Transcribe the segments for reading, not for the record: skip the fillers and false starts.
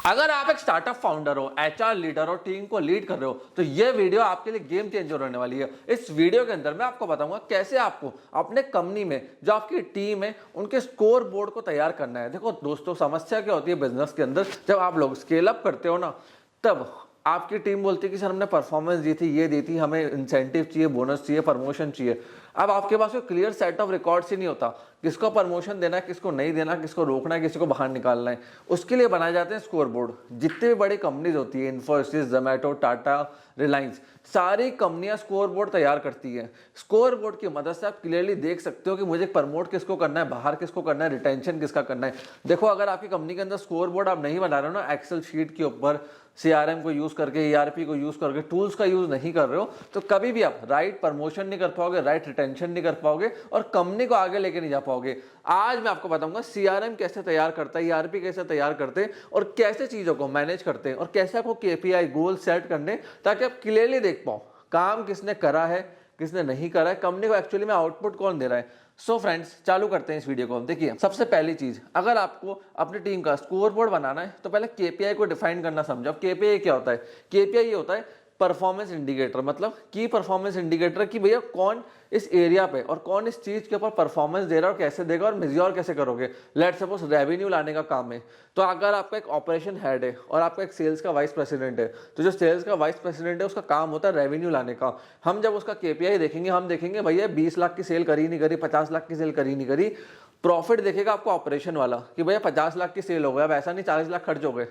अगर आप एक स्टार्टअप फाउंडर हो, एचआर लीडर हो, टीम को लीड कर रहे हो, तो ये वीडियो आपके लिए गेम चेंजर होने वाली है। इस वीडियो के अंदर मैं आपको बताऊंगा कैसे आपको अपने कंपनी में जो आपकी टीम है उनके स्कोर बोर्ड को तैयार करना है। देखो दोस्तों, समस्या क्या होती है बिजनेस के अंदर, जब आप लोग स्केल अप करते हो ना, तब आपकी टीम बोलती है कि सर हमने परफॉर्मेंस दी थी, ये दी थी, हमें इंसेंटिव चाहिए, बोनस चाहिए, प्रमोशन चाहिए। अब आपके पास कोई क्लियर सेट ऑफ रिकॉर्ड्स ही नहीं होता, किसको प्रमोशन देना है, किसको नहीं देना, किसको रोकना है, किसी को बाहर निकालना है। उसके लिए बनाए जाते हैं स्कोर बोर्ड। जितनी भी बड़ी कंपनीज होती है, इन्फोसिस, जोमैटो, टाटा, रिलायंस, सारी कंपनियां स्कोर बोर्ड तैयार करती है। स्कोर बोर्ड की मदद से आप क्लियरली देख सकते हो कि मुझे प्रमोट किसको करना है, बाहर किसको करना है, रिटेंशन किसका करना है। देखो, अगर आपकी कंपनी के अंदर स्कोर बोर्ड आप नहीं बना रहे हो ना, एक्सेल शीट के ऊपर सीआरएम को यूज करके, ईआरपी को यूज करके, टूल्स का यूज नहीं कर रहे हो, तो कभी भी आप राइट प्रमोशन नहीं कर पाओगे, राइट रिटेंशन नहीं कर पाओगे और कंपनी को आगे लेके नहीं जा पाओगे। आज मैं आपको बताऊंगा सीआरएम कैसे तैयार करता है, ईआरपी कैसे तैयार करते हैं और कैसे चीजों को मैनेज करते हैं और कैसे आपको केपीआई गोल सेट करने, ताकि आप क्लियरली देख पाओ काम किसने करा है, किसने नहीं करा है, कंपनी को एक्चुअली में आउटपुट कौन दे रहा है। सो फ्रेंड्स, चालू करते हैं इस वीडियो को। देखिए, सबसे पहली चीज, अगर आपको अपनी टीम का स्कोर बोर्ड बनाना है तो पहले केपीआई को डिफाइन करना समझो। केपीआई क्या होता है? केपीआई ये होता है परफॉर्मेंस इंडिकेटर, मतलब की परफॉर्मेंस इंडिकेटर, कि भैया कौन इस एरिया पे और कौन इस चीज के ऊपर परफॉर्मेंस दे रहा है और कैसे देगा और मेजर कैसे करोगे। लेट सपोज रेवेन्यू लाने का काम है, तो अगर आपका एक ऑपरेशन हेड है और आपका एक सेल्स का वाइस प्रेसिडेंट है, तो जो सेल्स का वाइस प्रेसिडेंट है उसका काम होता है रेवेन्यू लाने का। हम जब उसका केपीआई देखेंगे, हम देखेंगे भैया 20 लाख की सेल करी नहीं करी, 50 लाख की सेल करी नहीं करी। प्रॉफिट देखेगा आपको ऑपरेशन वाला कि भैया 50 लाख की सेल हो गया, अब ऐसा नहीं 40 लाख खर्च हो गए।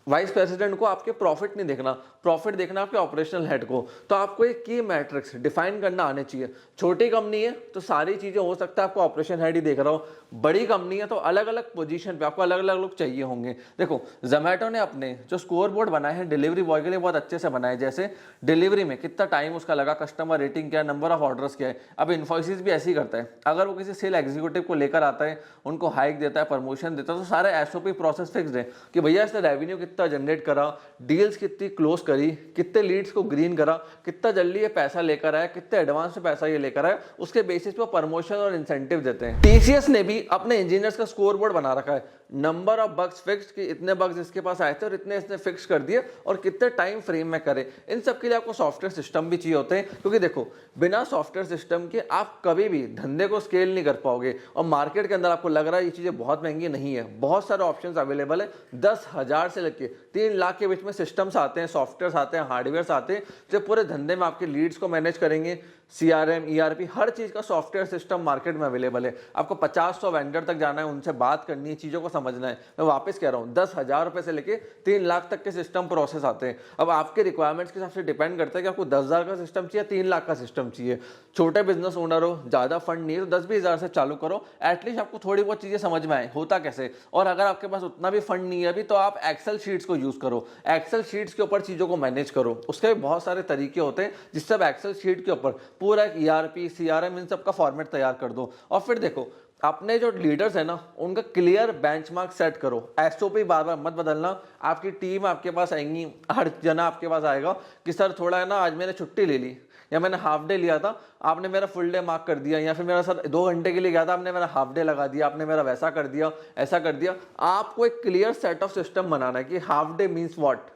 वाइस प्रेसिडेंट को आपके प्रॉफिट नहीं देखना, प्रॉफिट देखना आपके ऑपरेशनल हेड को। तो आपको एक की मैट्रिक्स डिफाइन करना आने चाहिए। छोटी कंपनी है तो सारी चीजें हो सकता है आपको ऑपरेशन हेड ही देख रहा हो, बड़ी कंपनी है तो अलग अलग पोजीशन पे आपको अलग अलग लोग चाहिए होंगे। देखो, जोमैटो ने अपने जो स्कोर बोर्ड बनाए हैं डिलीवरी बॉय के लिए बहुत अच्छे से बनाए, जैसे डिलीवरी में कितना टाइम उसका लगा, कस्टमर रेटिंग क्या है, नंबर ऑफ ऑर्डर्स क्या है। अब इन्फोसिस भी ऐसे ही करता है, अगर वो किसी सेल एग्जीक्यूटिव को लेकर आता है, उनको हाइक देता है, प्रमोशन देता है, तो सारे एसओपी प्रोसेस फिक्स्ड है कि भैया इसने रेवेन्यू कितना जनरेट करा, डील्स कितनी क्लोज करी, कितने लीड्स को ग्रीन करा, कितना जल्दी ये पैसा लेकर आया, कितने एडवांस में पैसा ये लेकर आया, उसके बेसिस पे प्रमोशन और इंसेंटिव देते हैं। टीसीएस ने भी अपने इंजीनियर्स का स्कोर बोर्ड बना रखा है, नंबर ऑफ बग्स फिक्स, कि इतने बग्स इसके पास आए थे और इतने इसने फिक्स कर दिए और कितने टाइम फ्रेम में करे। इन सब के लिए आपको सॉफ्टवेयर सिस्टम भी चाहिए होते हैं, क्योंकि देखो, बिना सॉफ्टवेयर सिस्टम के आप कभी भी धंधे को स्केल नहीं कर पाओगे। और मार्केट के अंदर आपको लग रहा है ये चीजें बहुत महंगी, नहीं है, बहुत सारे ऑप्शंस अवेलेबल है। 10,000 से लेके 3 लाख के बीच में सिस्टम्स आते हैं, सॉफ्टवेयर आते हैं, हार्डवेयर आते हैं, जो पूरे धंधे में आपके लीड्स को मैनेज करेंगे। सीआरएम, ईआरपी, हर चीज का सॉफ्टवेयर सिस्टम मार्केट में अवेलेबल है। आपको 50-100 वेंडर तक जाना है, उनसे बात करनी है, चीजों को समझना है। मैं वापस कह रहा हूँ, 10,000 रुपए से लेके 3 लाख तक के सिस्टम प्रोसेस आते हैं। अब आपके रिक्वायरमेंट्स के हिसाब से डिपेंड करता है कि आपको 10,000 का सिस्टम चाहिए, 3 लाख का सिस्टम चाहिए। छोटे बिजनेस ओनर हो, ज्यादा फंड नहीं है, तो 10-20 हजार से चालू करो, एटलीस्ट आपको थोड़ी बहुत चीजें समझ में आए होता कैसे। और अगर आपके पास उतना भी फंड नहीं है अभी, तो आप एक्सेल शीट्स को यूज करो, एक्सेल शीट्स के ऊपर चीजों को मैनेज करो। उसके भी बहुत सारे तरीके होते हैं जिससे आप एक्सेल शीट के ऊपर पूरा एक ईआरपी, सीआरएम, इन सब का फॉर्मेट तैयार कर दो। और फिर देखो, अपने जो लीडर्स है ना, उनका क्लियर बेंचमार्क सेट करो। एसओपी बार बार मत बदलना। आपकी टीम आपके पास आएंगी, हर जना आपके पास आएगा कि सर थोड़ा है ना, आज मैंने छुट्टी ले ली, या मैंने हाफ डे लिया था, आपने मेरा फुल डे मार्क कर दिया, या फिर मेरा सर 2 घंटे के लिए गया था, आपने मेरा हाफ डे लगा दिया, आपने मेरा वैसा कर दिया, ऐसा कर दिया। आपको एक क्लियर सेट ऑफ सिस्टम बनाना है कि half day means what.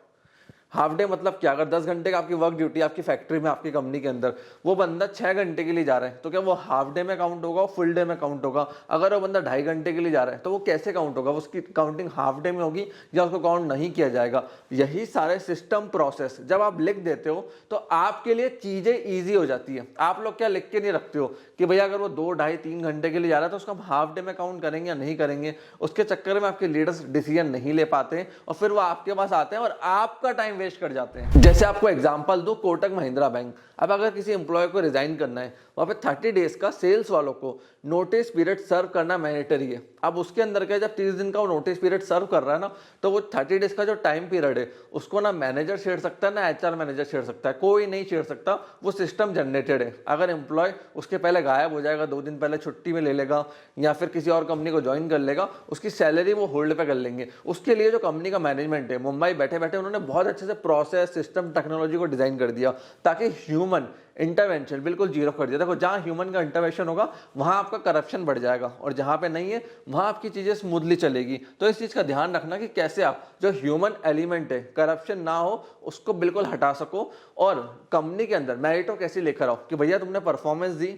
Half day मतलब क्या? अगर 10 घंटे का आपकी वर्क ड्यूटी आपकी फैक्ट्री में, आपकी कंपनी के अंदर, वो बंदा 6 घंटे के लिए जा रहा है, तो क्या वो हाफ डे में काउंट होगा, फुल डे में काउंट होगा? अगर वो बंदा 2.5 घंटे के लिए जा रहा है, तो वो कैसे काउंट होगा? उसकी काउंटिंग हाफ डे में होगी या उसको काउंट नहीं किया जाएगा? यही सारे सिस्टम प्रोसेस जब आप लिख देते हो तो आपके लिए चीजें ईजी हो जाती है। आप लोग क्या लिख के नहीं रखते हो कि भैया अगर वो 2, 2.5, 3 घंटे के लिए जा रहा है तो उसको हम हाफ डे में काउंट करेंगे या नहीं करेंगे? उसके चक्कर में आपके लीडर्स डिसीजन नहीं ले पाते और फिर वो आपके पास आते हैं और आपका टाइम वेस्ट कर जाते हैं। जैसे आपको एग्जांपल दो, कोटक महिंद्रा बैंक। अब अगर किसी एम्प्लॉय को रिजाइन करना है, वहां पे 30 डेज का सेल्स वालों को नोटिस पीरियड सर्व करना मैंडेटरी है। अब उसके अंदर क्या, जब 30 दिन का वो नोटिस पीरियड सर्व कर रहा है ना, तो वो 30 डेज का जो टाइम पीरियड है उसको ना मैनेजर छेड़ सकता है, ना एचआर मैनेजर छेड़ सकता है, कोई नहीं छेड़ सकता। वो सिस्टम जनरेटेड है। अगर एम्प्लॉय उसके पहले गायब हो जाएगा, 2 दिन पहले छुट्टी में ले लेगा या फिर किसी और कंपनी को ज्वाइन कर लेगा, उसकी सैलरी वो होल्ड पे कर लेंगे। उसके लिए जो कंपनी का मैनेजमेंट है, मुंबई बैठे बैठे उन्होंने बहुत अच्छे से प्रोसेस, सिस्टम, टेक्नोलॉजी को डिजाइन कर दिया ताकि ह्यूमन इंटरवेंशन बिल्कुल जीरो कर दिया। देखो जहाँ ह्यूमन का इंटरवेंशन होगा वहाँ आपका करप्शन बढ़ जाएगा, और जहाँ पे नहीं है वहाँ आपकी चीज़ें स्मूथली चलेगी। तो इस चीज़ का ध्यान रखना कि कैसे आप जो ह्यूमन एलिमेंट है, करप्शन ना हो, उसको बिल्कुल हटा सको। और कंपनी के अंदर मेरिटो कैसे लेकर आओ कि भैया तुमने परफॉर्मेंस दी,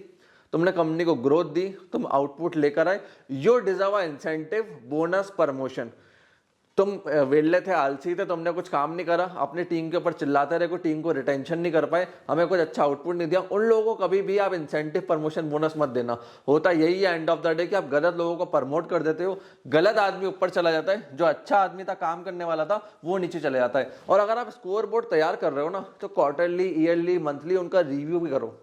तुमने कंपनी को ग्रोथ दी, तुम आउटपुट लेकर आए, you deserve a incentive, bonus, promotion. तुम वेले थे, आलसी थे, तुमने कुछ काम नहीं करा, अपनी टीम के ऊपर चिल्लाते रहे, कोई टीम को रिटेंशन नहीं कर पाए, हमें कुछ अच्छा आउटपुट नहीं दिया, उन लोगों को कभी भी आप इंसेंटिव, प्रमोशन, बोनस मत देना। होता यही है एंड ऑफ द डे कि आप गलत लोगों को प्रमोट कर देते हो, गलत आदमी ऊपर चला जाता है, जो अच्छा आदमी था, काम करने वाला था, वो नीचे चले जाता है। और अगर आप स्कोर बोर्ड तैयार कर रहे हो ना, तो क्वार्टरली, ईयरली, मंथली उनका रिव्यू भी करो।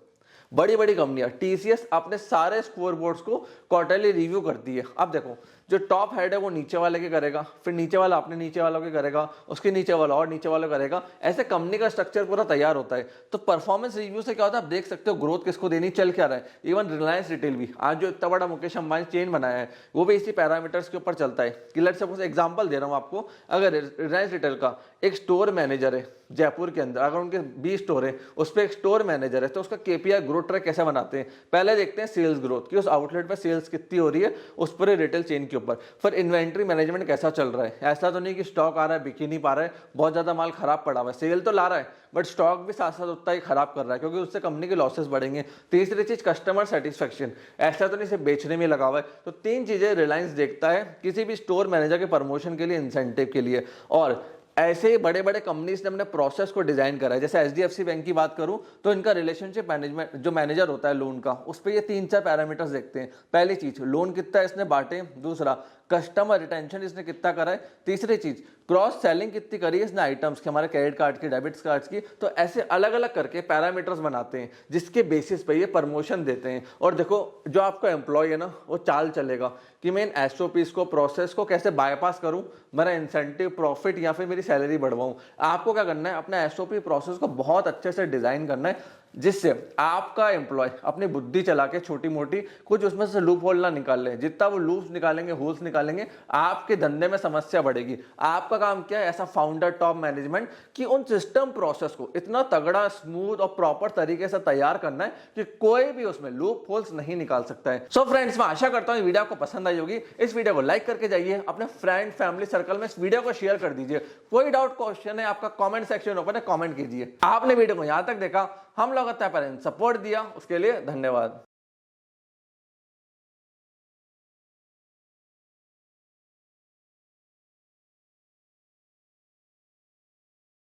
बड़ी बड़ी कंपनियां, टीसीएस अपने सारे स्कोर बोर्ड्स को क्वार्टरली रिव्यू करती है। अब देखो जो टॉप हेड है वो नीचे वाले के करेगा, फिर नीचे वाला अपने नीचे वालों के करेगा, उसके नीचे वाला और नीचे वालों करेगा, ऐसे कंपनी का स्ट्रक्चर पूरा तैयार होता है। तो परफॉर्मेंस रिव्यू से क्या होता है, आप देख सकते हो ग्रोथ किसको देनी, चल क्या रहा है। इवन रिलायंस रिटेल भी आज जो इतना बड़ा मुकेश अंबानी चेन बनाया है, वो भी इसी पैरामीटर्स के ऊपर चलता है। कि लेट्स सपोज एग्जांपल दे रहा हूं आपको, अगर रिलायंस रिटेल का एक स्टोर मैनेजर है जयपुर के अंदर, अगर उनके 20 स्टोर है, उस पर एक स्टोर मैनेजर है, तो उसका केपीआई ग्रोथ ट्रैक कैसे बनाते हैं, पहले देखते हैं सेल्स ग्रोथ, कि उस आउटलेट पे सेल्स कितनी हो रही है, उस पर रिटेल चेन के ऊपर। फिर इन्वेंट्री मैनेजमेंट कैसा चल रहा है, ऐसा तो नहीं कि स्टॉक आ रहा है, बिक ही नहीं पा रहा है, बहुत ज्यादा माल खराब पड़ा हुआ है, सेल तो ला रहा है बट स्टॉक भी साथ साथ उतना ही खराब कर रहा है, क्योंकि उससे कंपनी के लॉसेस बढ़ेंगे। तीसरी चीज कस्टमर सेटिस्फेक्शन, ऐसा तो नहीं सिर्फ बेचने में लगा हुआ है। तो तीन चीजें रिलायंस देखता है किसी भी स्टोर मैनेजर के प्रमोशन के लिए, इंसेंटिव के लिए। और ऐसे ही बड़े बड़े कंपनीज ने अपने प्रोसेस को डिजाइन करा है। जैसे एचडीएफसी बैंक की बात करूं तो इनका रिलेशनशिप मैनेजमेंट जो मैनेजर होता है लोन का, उस पर ये 3-4 पैरामीटर्स देखते हैं। पहली चीज लोन कितना इसने बांटे, दूसरा कस्टमर रिटेंशन इसने कितना करा है, तीसरी चीज क्रॉस सेलिंग कितनी करी है इसने आइटम्स की, हमारे क्रेडिट कार्ड की, डेबिट कार्ड की। तो ऐसे अलग अलग करके पैरामीटर्स बनाते हैं जिसके बेसिस पे ये प्रमोशन देते हैं। और देखो जो आपका एम्प्लॉय है ना, वो चाल चलेगा कि मैं इन एसओपीस को, प्रोसेस को कैसे बाईपास करूं, मेरा इंसेंटिव, प्रॉफिट या फिर मेरी सैलरी बढ़वाऊं। आपको क्या करना है, अपना एसओपी प्रोसेस को बहुत अच्छे से डिजाइन करना है, जिससे आपका एम्प्लॉय अपनी बुद्धि चला के छोटी मोटी कुछ उसमें से लूप होल ना निकाल ले। जितना वो लूप्स निकालेंगे, होल्स निकालेंगे, आपके धंधे में समस्या बढ़ेगी। आपका काम क्या है, ऐसा फाउंडर, टॉप मैनेजमेंट, कि उन सिस्टम प्रोसेस को इतना तगड़ा, स्मूथ और प्रॉपर तरीके से तैयार करना है कि कोई भी उसमें लूप होल्स नहीं निकाल सकता है। सो फ्रेंड्स, मैं आशा करता हूं वीडियो आपको पसंद आई होगी। इस वीडियो को लाइक करके जाइए, अपने फ्रेंड फैमिली सर्कल में इस वीडियो को शेयर कर दीजिए। कोई डाउट, क्वेश्चन है आपका, कमेंट सेक्शन ओपन है, कमेंट कीजिए। आपने वीडियो को यहां तक देखा, हम लोग सपोर्ट दिया, उसके लिए धन्यवाद।